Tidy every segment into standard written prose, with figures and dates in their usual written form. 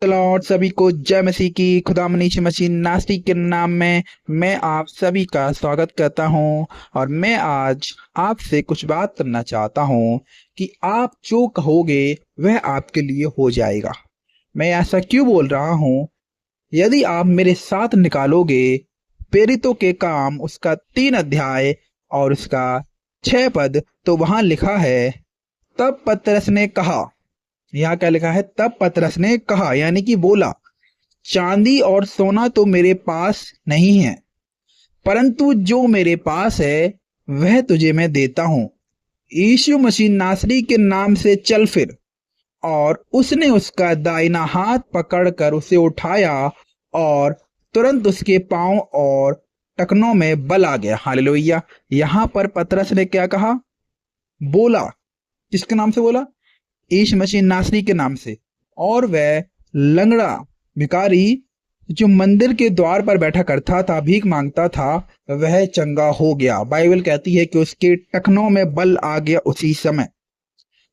Lord सभी को जय मसीह की। खुदा मनीष मसीह नासरी के नाम में मैं आप सभी का स्वागत करता हूं और मैं आज आपसे कुछ बात करना चाहता हूं कि आप जो कहोगे वह आपके लिए हो जाएगा। मैं ऐसा क्यों बोल रहा हूं? यदि आप मेरे साथ निकालोगे प्रेरितों के काम उसका 3 अध्याय और उसका 6 पद, तो वहां लिखा है, तब पतरस ने कहा। यहाँ क्या लिखा है? तब पतरस ने कहा, यानी कि बोला, चांदी और सोना तो मेरे पास नहीं है, परंतु जो मेरे पास है वह तुझे मैं देता हूं। यीशु मसीह नासरी के नाम से चल फिर। और उसने उसका दाहिना हाथ पकड़कर उसे उठाया और तुरंत उसके पांव और टखनों में बल आ गया। हालेलुया। यहाँ पर पतरस ने क्या कहा? बोला। किसके नाम से बोला? यीशु मसीह नासरी के नाम से। और वह लंगड़ा भिखारी जो मंदिर के द्वार पर बैठा करता था, भीख मांगता था, वह चंगा हो गया। बाइबल कहती है कि उसके टखनों में बल आ गया उसी समय।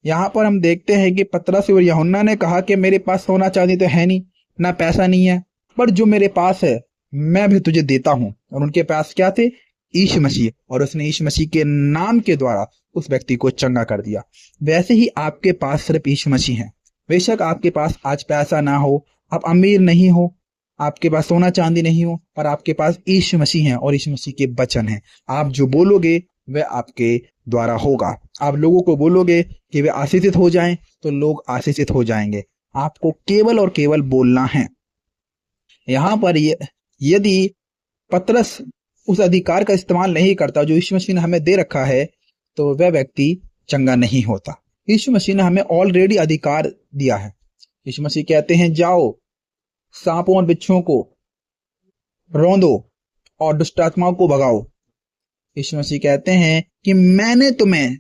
यहाँ पर हम देखते हैं कि पतरस और यूहन्ना ने कहा कि मेरे पास सोना चांदी तो है नहीं, ना पैसा नहीं है, पर जो मेरे पास है मैं भी तुझे देता हूं। और उनके पास क्या थे? यीशु मसीह। और उसने यीशु मसीह के नाम के द्वारा उस व्यक्ति को चंगा कर दिया। वैसे ही आपके पास सिर्फ यीशु मसीह है। बेशक आपके पास आज पैसा ना हो, आप अमीर नहीं हो, आपके पास सोना चांदी नहीं हो, पर आपके पास यीशु मसीह है और यीशु मसीह के वचन है। आप जो बोलोगे वह आपके द्वारा होगा। आप लोगों को बोलोगे कि वे आशीषित हो जाएं, तो लोग आशीषित हो जाएंगे। आपको केवल और केवल बोलना है। यहाँ पर यदि पतरस उस अधिकार का इस्तेमाल नहीं करता जो यीशु मसीह ने हमें दे रखा है, तो वह व्यक्ति चंगा नहीं होता। यीशु मसीह ने हमें ऑलरेडी अधिकार दिया है। यीशु मसीह कहते हैं, जाओ सांपों और बिच्छुओं को रौंदो और दुष्ट आत्माओं को भगाओ। यीशु मसीह कहते हैं कि मैंने तुम्हें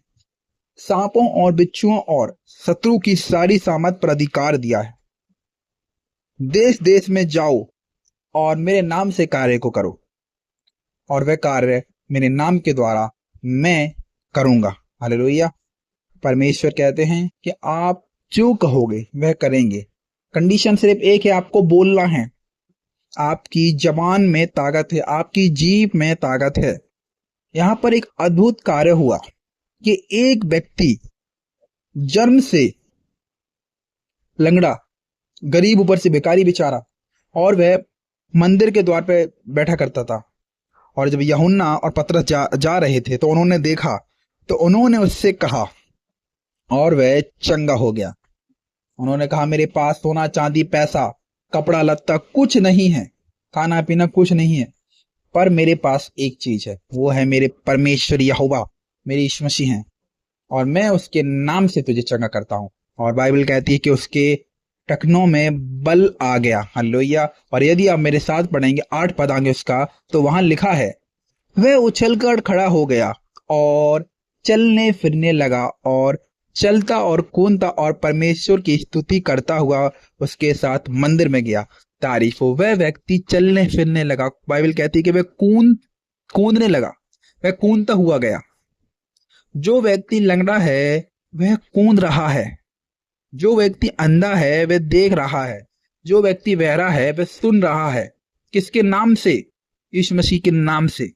सांपों और बिच्छुओं और शत्रु की सारी सामर्थ पर अधिकार दिया है। देश देश में जाओ और मेरे नाम से कार्य को करो, और वह कार्य मेरे नाम के द्वारा मैं करूंगा। हालेलुया। परमेश्वर कहते हैं कि आप जो कहोगे वह करेंगे। कंडीशन सिर्फ एक है, आपको बोलना है। आपकी जबान में ताकत है, आपकी जीभ में ताकत है। यहां पर एक अद्भुत कार्य हुआ कि एक व्यक्ति जन्म से लंगड़ा, गरीब, ऊपर से भिखारी बेचारा, और वह मंदिर के द्वार पे बैठा करता था। और जब यूहन्ना और पतरस जा रहे थे तो उन्होंने देखा, तो उन्होंने उससे कहा और वह चंगा हो गया। उन्होंने कहा, मेरे पास सोना चांदी पैसा कपड़ा लत्ता कुछ नहीं है, खाना पीना कुछ नहीं है, पर मेरे पास एक चीज है, वो है मेरे परमेश्वर यहोवा, मेरे यीशु मसीह हैं, और मैं उसके नाम से तुझे चंगा करता हूं। और बाइबल कहती है कि उसके टखनों में बल आ गया। हालेलुया। और यदि आप मेरे साथ पढ़ेंगे 8 पद आगे उसका, तो वहां लिखा है, वह उछलकर खड़ा हो गया और चलने फिरने लगा और चलता और कूदता और परमेश्वर की स्तुति करता हुआ उसके साथ मंदिर में गया। तारीफ हो। वह व्यक्ति चलने फिरने लगा। बाइबल कहती है कि वह कूदने लगा, वह कूदता हुआ गया। जो व्यक्ति लंगड़ा है वह कूद रहा है, जो व्यक्ति अंधा है वह देख रहा है, जो व्यक्ति बहरा है वह सुन रहा है। किसके नाम से? यीशु मसीह के नाम से।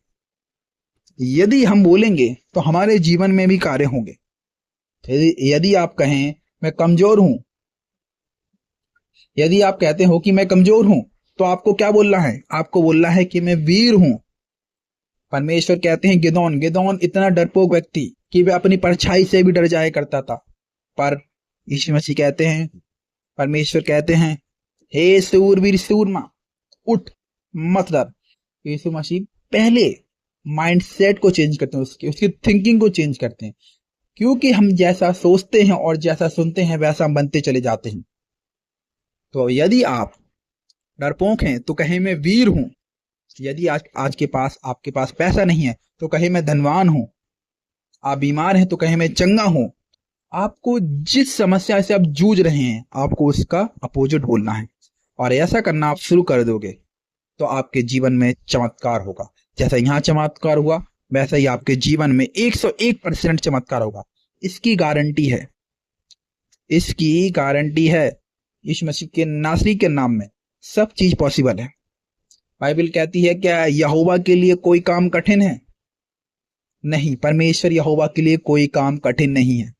यदि हम बोलेंगे तो हमारे जीवन में भी कार्य होंगे। यदि आप कहें मैं कमजोर हूं, यदि आप कहते हो कि मैं कमजोर हूं, तो आपको क्या बोलना है? आपको बोलना है कि मैं वीर हूं। परमेश्वर कहते हैं, गिदोन इतना डरपोक व्यक्ति कि वह अपनी परछाई से भी डर जाया करता था, पर यीशु मसीह कहते हैं, परमेश्वर कहते हैं, हे सूरवीर सूरमा, उठ, मत डर। यीशु मसीह पहले माइंडसेट को चेंज करते हैं, उसकी थिंकिंग को चेंज करते हैं, क्योंकि हम जैसा सोचते हैं और जैसा सुनते हैं वैसा हम बनते चले जाते हैं। तो यदि आप डरपोक हैं तो कहें मैं वीर हूं। यदि आज के पास आपके पास पैसा नहीं है तो कहें मैं धनवान हूं। आप बीमार हैं तो कहें मैं चंगा हूं। आपको जिस समस्या से आप जूझ रहे हैं, आपको उसका अपोजिट बोलना है, और ऐसा करना आप शुरू कर दोगे तो आपके जीवन में चमत्कार होगा। जैसा यहाँ चमत्कार हुआ, वैसा ही आपके जीवन में 101% चमत्कार होगा। इसकी गारंटी है, इसकी गारंटी है। यीशु मसीह के नासरी के नाम में सब चीज पॉसिबल है। बाइबल कहती है क्या यहोवा के लिए कोई काम कठिन है? नहीं, परमेश्वर यहोवा के लिए कोई काम कठिन नहीं है।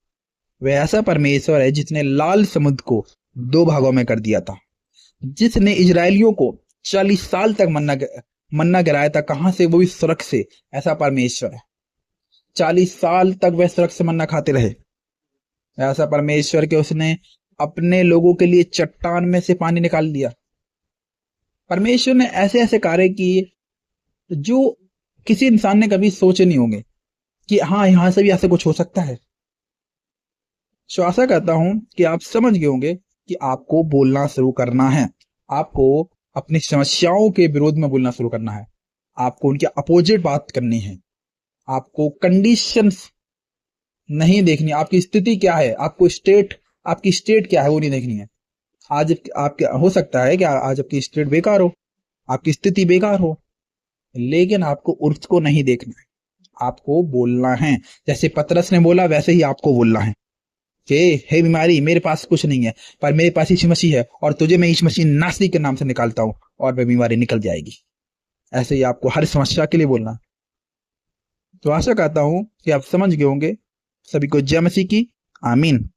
वह ऐसा परमेश्वर है जिसने लाल समुद्र को 2 भागों में कर दिया था, जिसने इजरायलियों को 40 साल तक मन्ना गिराया था। कहां से? वो भी स्वर्ग से। ऐसा परमेश्वर है, 40 साल तक वह स्वर्ग से मन्ना खाते रहे। ऐसा परमेश्वर के उसने अपने लोगों के लिए चट्टान में से पानी निकाल दिया। परमेश्वर ने ऐसे ऐसे कार्य किए जो किसी इंसान ने कभी सोचे नहीं होंगे कि हाँ, यहां से भी ऐसा कुछ हो सकता है। तो आशा करता हूं कि आप समझ गए होंगे कि आपको बोलना शुरू करना है। आपको अपनी समस्याओं के विरोध में बोलना शुरू करना है। आपको उनके अपोजिट बात करनी है। आपको कंडीशंस नहीं देखनी। आपकी स्थिति क्या है, आपकी स्टेट क्या है, वो नहीं देखनी है। आज आपके हो सकता है कि आज आपकी स्टेट बेकार हो, आपकी स्थिति बेकार हो, लेकिन आपको उसको नहीं देखना है। आपको बोलना है जैसे पतरस ने बोला, वैसे ही आपको बोलना है कि हे बीमारी, मेरे पास कुछ नहीं है, पर मेरे पास यीशु मसीह है और तुझे मैं यीशु मसीह नासरी के नाम से निकालता हूं और वह बीमारी निकल जाएगी। ऐसे ही आपको हर समस्या के लिए बोलना। तो आशा करता हूं कि आप समझ गए होंगे। सभी को जय मसीह की। आमीन।